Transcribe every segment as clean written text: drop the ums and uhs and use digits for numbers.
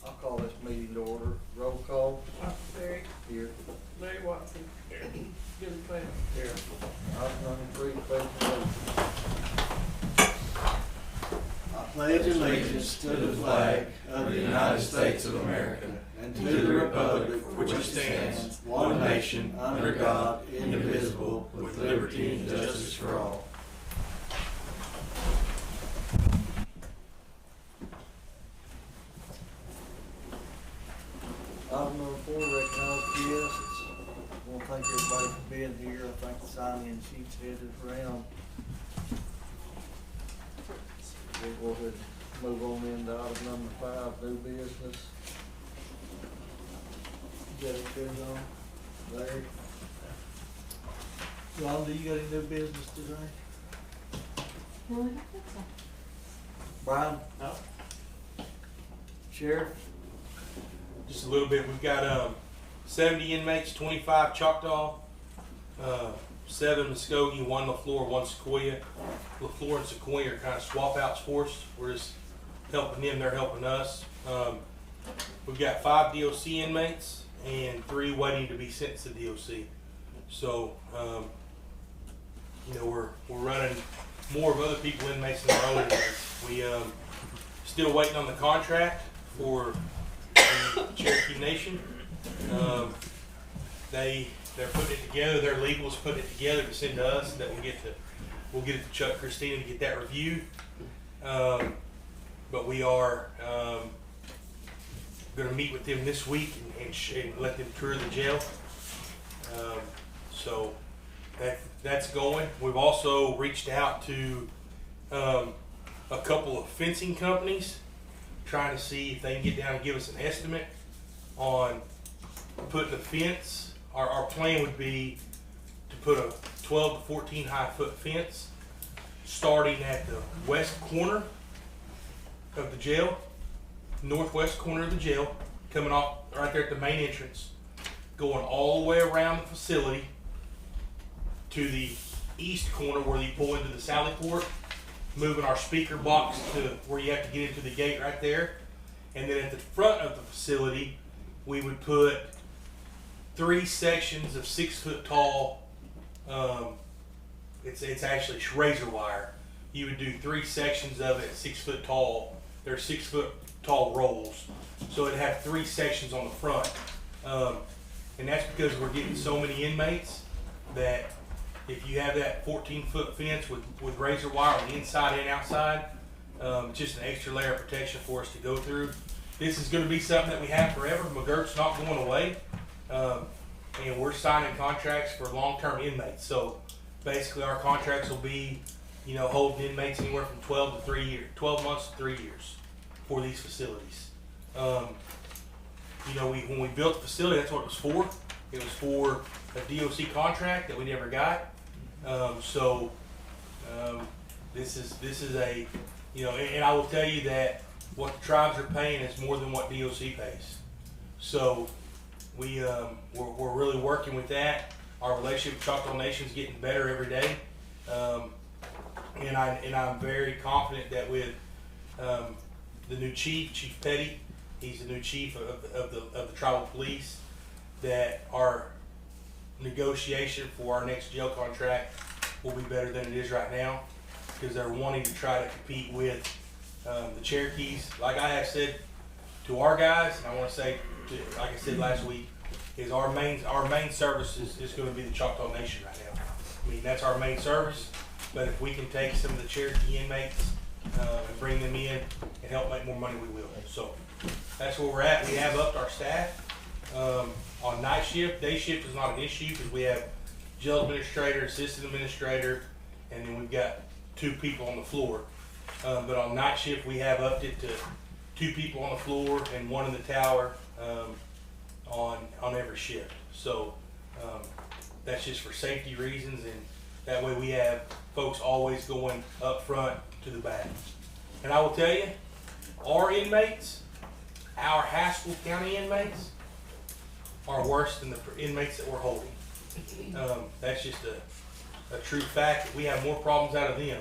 I'll call this meeting to order. Roll call. Barry, Here. Larry Watson, Billy Cloud. Here. Item number 3, pledge allegiance. I pledge allegiance to the flag of the United States of America and to the republic for which it stands, one nation, under God, indivisible, with liberty and justice for all. Item number 4, recognize guests. I want to thank everybody for being here. I think the sign-in sheet's headed around. We'll go ahead and move on into item number 5, new business. You got any good on? Larry? Rhonda, you got any new business today? No, I don't think so. Brian? No. Sheriff? Just a little bit. We've got 70 inmates, 25 Choctaw, 7 Muskogee, 1 LaFleur, 1 Sequoia. LaFleur and Sequoia are kind of swap outs for us. We're just helping them, they're helping us. We've got 5 DOC inmates and 3 waiting to be sentenced to DOC. So, we're running more of other people inmates than our own inmates. We still waiting on the contract for the Cherokee Nation. They're putting it together. Their legal's putting it together to send to us, and that we'll get it to Chuck Christina to get that reviewed. But we are going to meet with them this week and let them tour the jail. So that's going. We've also reached out to a couple of fencing companies, trying to see if they can get down and give us an estimate on putting a fence. Our plan would be to put a 12 to 14 high foot fence starting at the west corner of the jail, northwest corner of the jail, coming off right there at the main entrance, going all the way around the facility to the east corner where you pull into the Sally Port, moving our speaker box to where you have to get into the gate right there. And then at the front of the facility, we would put 3 sections of 6 foot tall, it's actually razor wire. You would do 3 sections of it 6 foot tall. They're 6 foot tall rolls. So it'd have 3 sections on the front. And that's because we're getting so many inmates that if you have that 14-foot fence with razor wire on the inside and outside, just an extra layer of protection for us to go through. This is going to be something that we have forever. McGurk's not going away. And we're signing contracts for long-term inmates. So basically our contracts will be, holding inmates anywhere from 12 months to 3 years for these facilities. When we built the facility, that's what it was for. It was for a DOC contract that we never got. This is a, and I will tell you that what the tribes are paying is more than what DOC pays. So we're really working with that. Our relationship with Choctaw Nation is getting better every day, and I'm very confident that with the new Chief Petty, he's the new chief of the tribal police, that our negotiation for our next jail contract will be better than it is right now, because they're wanting to try to compete with the Cherokees. Like I have said to our guys, and I want to say, like I said last week, is our main service is going to be the Choctaw Nation right now. I mean, that's our main service, but if we can take some of the Cherokee inmates and bring them in and help make more money, we will. So that's where we're at. We have upped our staff on night shift. Day shift is not an issue because we have jail administrator, assistant administrator, and then we've got 2 people on the floor. But on night shift, we have upped it to 2 people on the floor and 1 in the tower on every shift. So that's just for safety reasons, and that way we have folks always going up front to the back. And I will tell you, our inmates, our Haskell County inmates, are worse than the inmates that we're holding. That's just a true fact. We have more problems out of them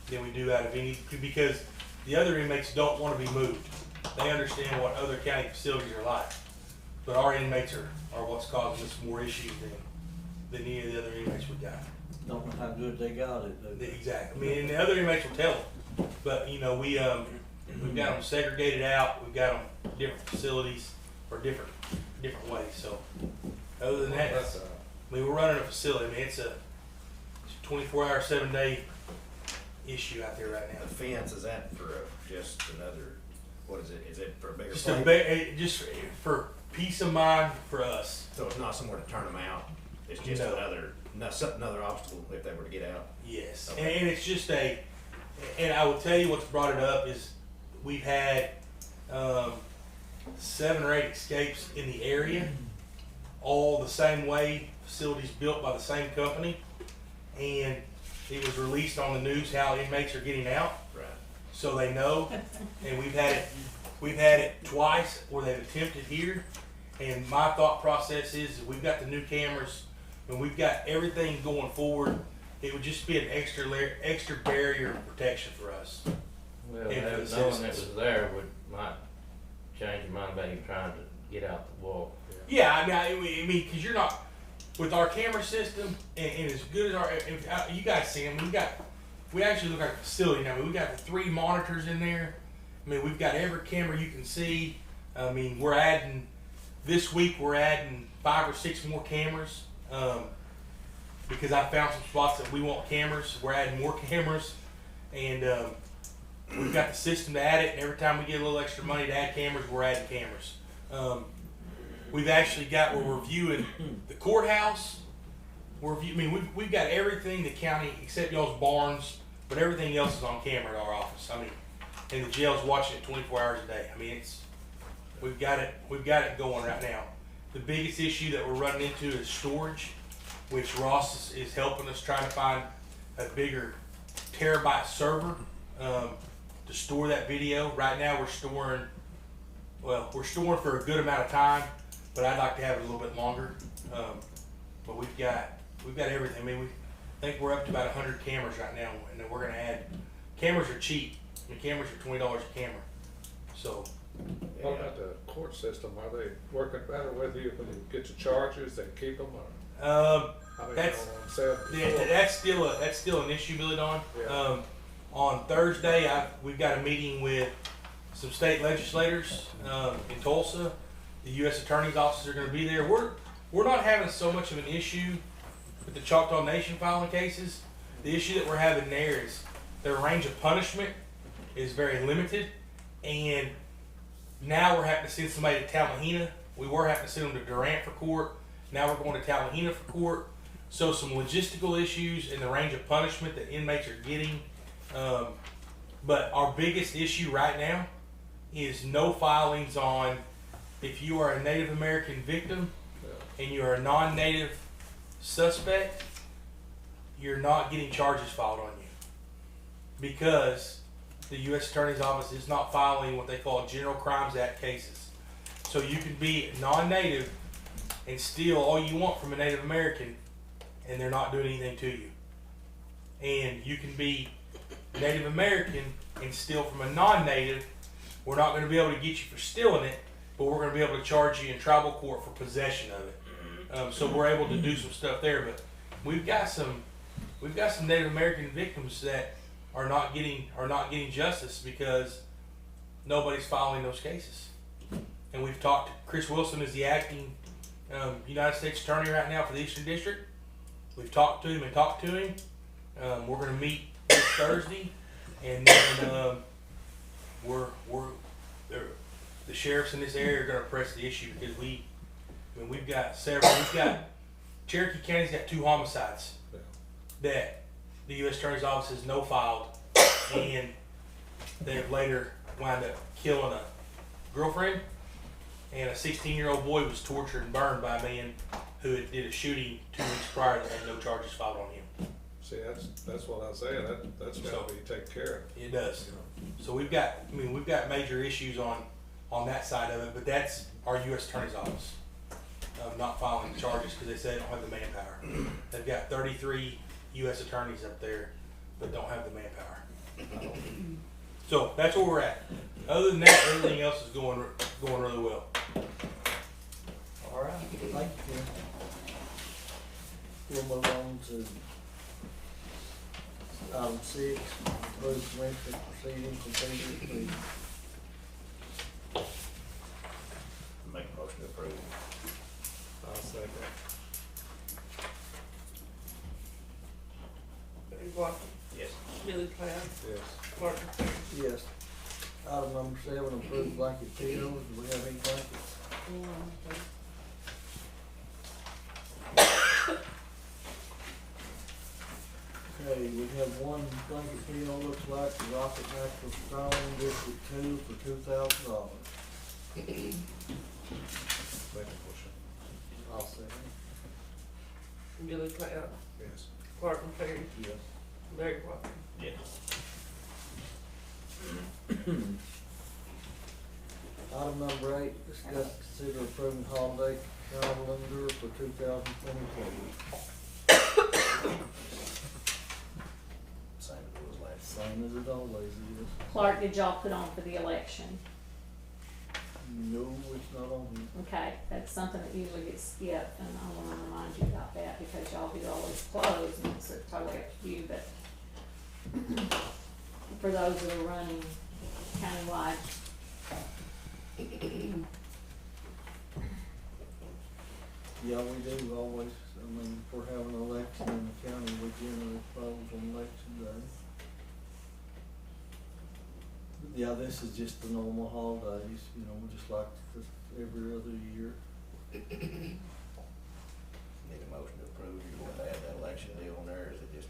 than we do out of any, because the other inmates don't want to be moved. they understand what other county facilities are like. But our inmates are what's causing us more issues than any of the other inmates we got. Don't know how good they got it, though. Exactly. I mean, and the other inmates will tell them. But, you know, we've got them segregated out. We've got them different facilities or different ways. So, other than that, I mean, we're running a facility. I mean, it's a 24-hour, 7-day issue out there right now. The fence, is that for just another, what is it? Is it for a bigger Just place? just for peace of mind for us. So it's not somewhere to turn them out? It's just No. another obstacle if they were to get out? Yes, Okay. and it's just and I will tell you what's brought it up is we've had 7 or 8 escapes in the area, all the same way, facilities built by the same company, and it was released on the news how inmates are getting out, Right. so they know. And we've had it twice where they've attempted here, and my thought process is we've got the new cameras and we've got everything going forward. It would just be an extra barrier of protection for us. Well, And for the knowing it citizens. was there might change your mind about even trying to get out the wall. Yeah, I mean, because you're not with our camera system and as good as you guys see them. We actually look like a facility now. I mean, we got the 3 monitors in there. I mean, we've got every camera you can see. I mean, this week we're adding 5 or 6 more cameras because I found some spots that we want cameras. We're adding more cameras, and we've got the system to add it. And every time we get a little extra money to add cameras, we're adding cameras. We've actually got where we're viewing the courthouse. We've got everything the county except y'all's barns, but everything else is on camera at our office. I mean, and the jail's watching it 24 hours a day. I mean, we've got it going right now. The biggest issue that we're running into is storage, which Ross is helping us trying to find a bigger terabyte server to store that video. Right now we're storing for a good amount of time, but I'd like to have it a little bit longer. But we've got everything. I mean, I think we're up to about 100 cameras right now, and then we're gonna add. Cameras are cheap. I mean, cameras are $20 a camera. So. What about the court system? Are they working better with you when you get your charges? They keep them? Or, I mean, That's still an issue, Billy Don. Yeah. On Thursday, we've got a meeting with some state legislators in Tulsa. The U.S. Attorney's offices are going to be there. We're not having so much of an issue with the Choctaw Nation filing cases. The issue that we're having there is their range of punishment is very limited, and now we're having to send somebody to Talahena. We were having to send them to Durant for court. Now we're going to Talahena for court. So some logistical issues in the range of punishment that inmates are getting. But our biggest issue right now is no filings on if you are a Native American victim and you are a non-Native suspect, you're not getting charges filed on you because the U.S. Attorney's Office is not filing what they call General Crimes Act cases. So you can be non-Native and steal all you want from a Native American and they're not doing anything to you. And you can be Native American and steal from a non-Native. We're not going to be able to get you for stealing it, but we're going to be able to charge you in tribal court for possession of it. So we're able to do some stuff there, but we've got some Native American victims that are not getting justice because nobody's filing those cases. And we've talked to Chris Wilson is the acting United States Attorney right now for the Eastern District. We've talked to him. We're going to meet this Thursday, and then the sheriffs in this area are going to press the issue because we've got several. Cherokee County's got 2 homicides that the U.S. Attorney's Office has no filed, and they've later wound up killing a girlfriend, and a 16-year-old boy was tortured and burned by a man who did a shooting 2 weeks prior that had no charges filed on him. see, that's what I was saying. That's got to be taken care of. It does. So we've got major issues on that side of it, but that's our U.S. Attorney's Office not filing charges because they say they don't have the manpower. They've got 33 U.S. attorneys up there, but don't have the manpower. So that's where we're at. Other than that, everything else is going really well. All right, thank you, Ken. We'll move on to item 6, approve commissioner proceeding completed, please. Make a motion to approve. I'll second. Barry Watson, Yes. Billy Cloud, Yes. Clark McCary. Yes. Item number 7, approve blanket POs. Do we have any blankets? Okay, we have one blanket PO, looks like the Rocket Natural Stone District 2 for $2,000. Make a motion. I'll second. Billy Cloud, Yes. Clark McCary, Yes. Barry Watson. Yes. Item number 8, discuss, consider approving holiday calendar for 2022. Same as it was last. Same as it always is. Clark, did y'all put on for the election? No, it's not on here. Okay, that's something that usually gets skipped, and I wanna remind you about that, because y'all do always close, and it's totally up to you, but for those that are running countywide. Yeah, we do always, I mean, if we're having an election in the county, we generally close on election day. Yeah, this is just the normal holidays, you know, just like every other year. Need a motion to approve. You want to add that election deal on there, or is it just,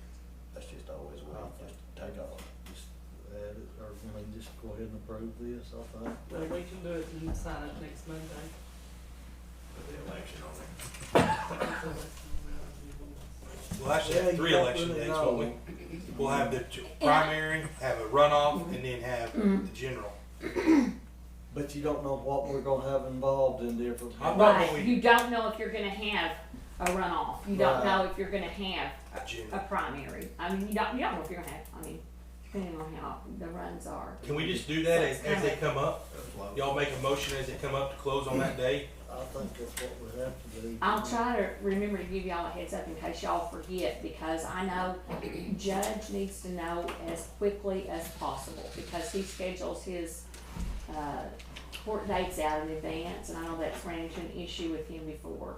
that's just always what it just take off? Just add it, or, I mean, just go ahead and approve this, I think. Well, we can do it and sign it next Monday. Put the election on there. We'll actually Yeah, have you 3 don't election really days, know. won't we? We'll have the primary, have a runoff, and then have Mhm. the general. But you don't know what we're gonna have involved in different. I'm not Right, going- you don't know if you're gonna have a runoff, you don't Right. know if you're gonna have A a general. primary, I mean, you don't know if you're gonna have, I mean, depending on how the runs are. Can we just do that as they come up? Flow. Y'all make a motion as they come up to close on that day? I think that's what we have to do. I'll try to remember to give y'all a heads up in case y'all forget, because I know Judge needs to know as quickly as possible, because he schedules his, court dates out in advance, and I know that's ran into an issue with him before.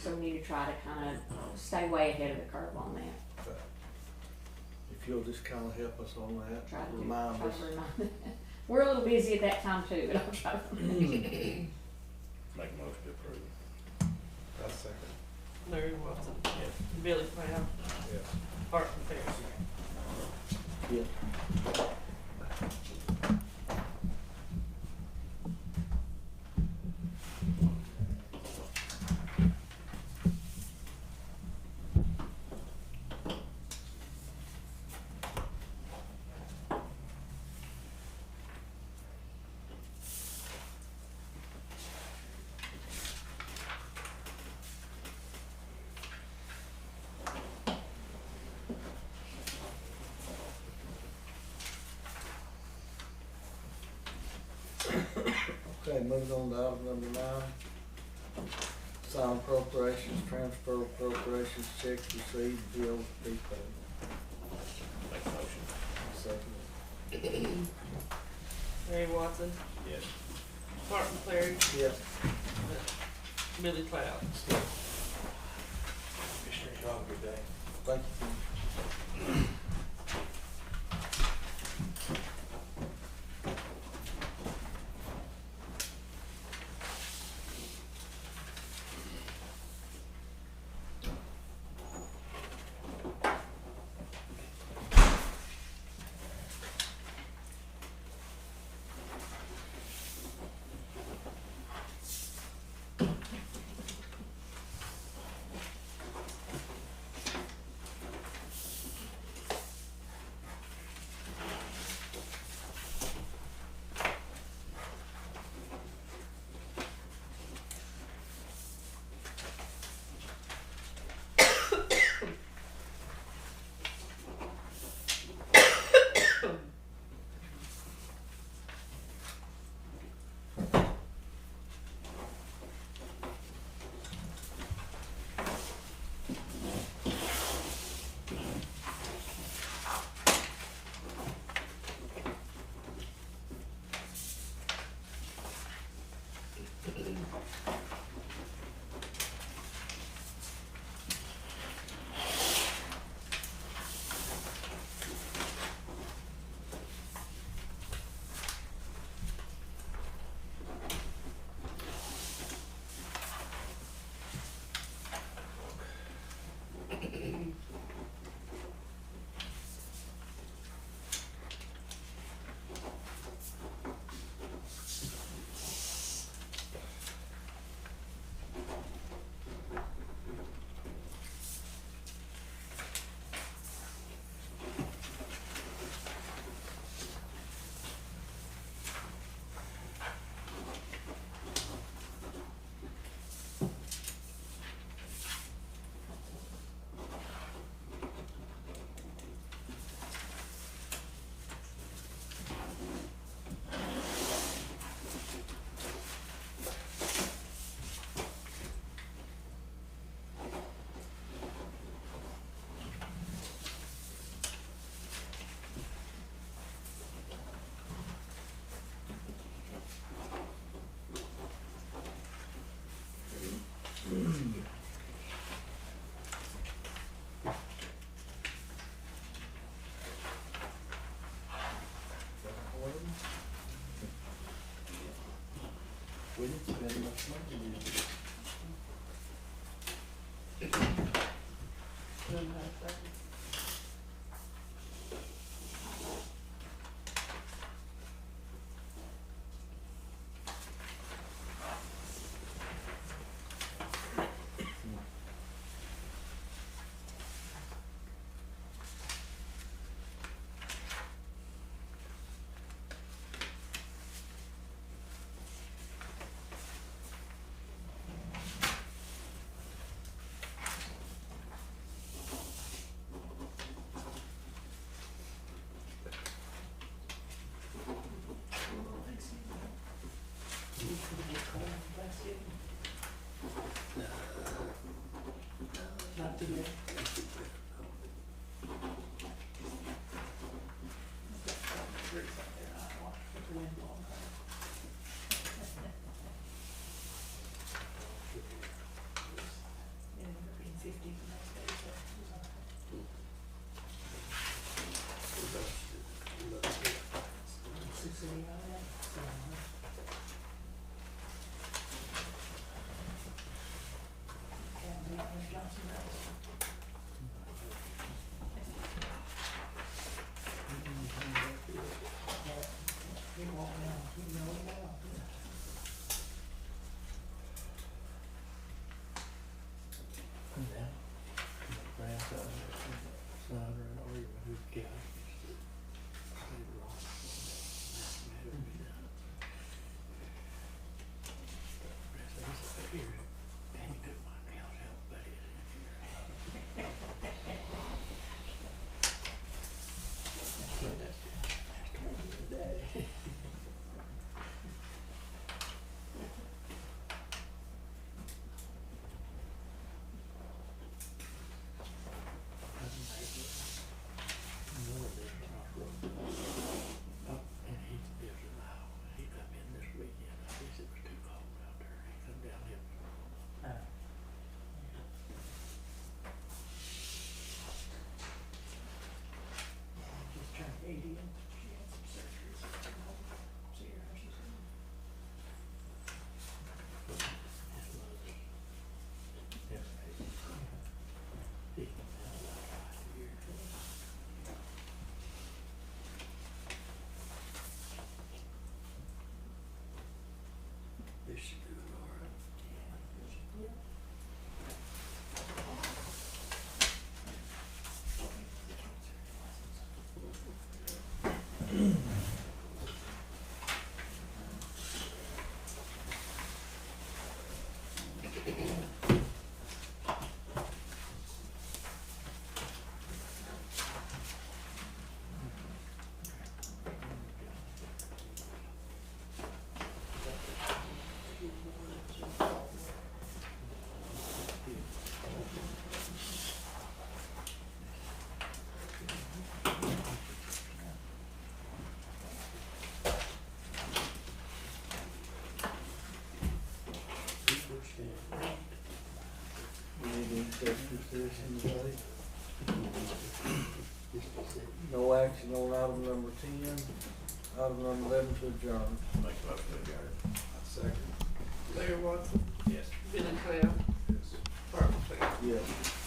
So we need to try to kinda stay way ahead of the curve on that, If you'll just kinda help us on that, try to remind us. remind. We're a little busy at that time too, but I'll try to remind. Make a motion to approve. I'll second. Larry Watson, Yes. Billy Cloud, Yes. Clark McCary. Yeah. Okay, moving on to item number 9. Sign appropriations, transfer appropriations, checks received, bills to be paid. Make a motion. Second. Barry Watson, Yes. Clark McCary, Yes. Billy Cloud. Commissioner, y'all have a good day. Thank you. We didn't spend much money, did we? Executive session today. No action on item number 10, item number 11 to adjourn. Make a motion to adjourn. Second. Larry Watson. Yes. Billy Cloud. Yes. Martin Clay. Yes.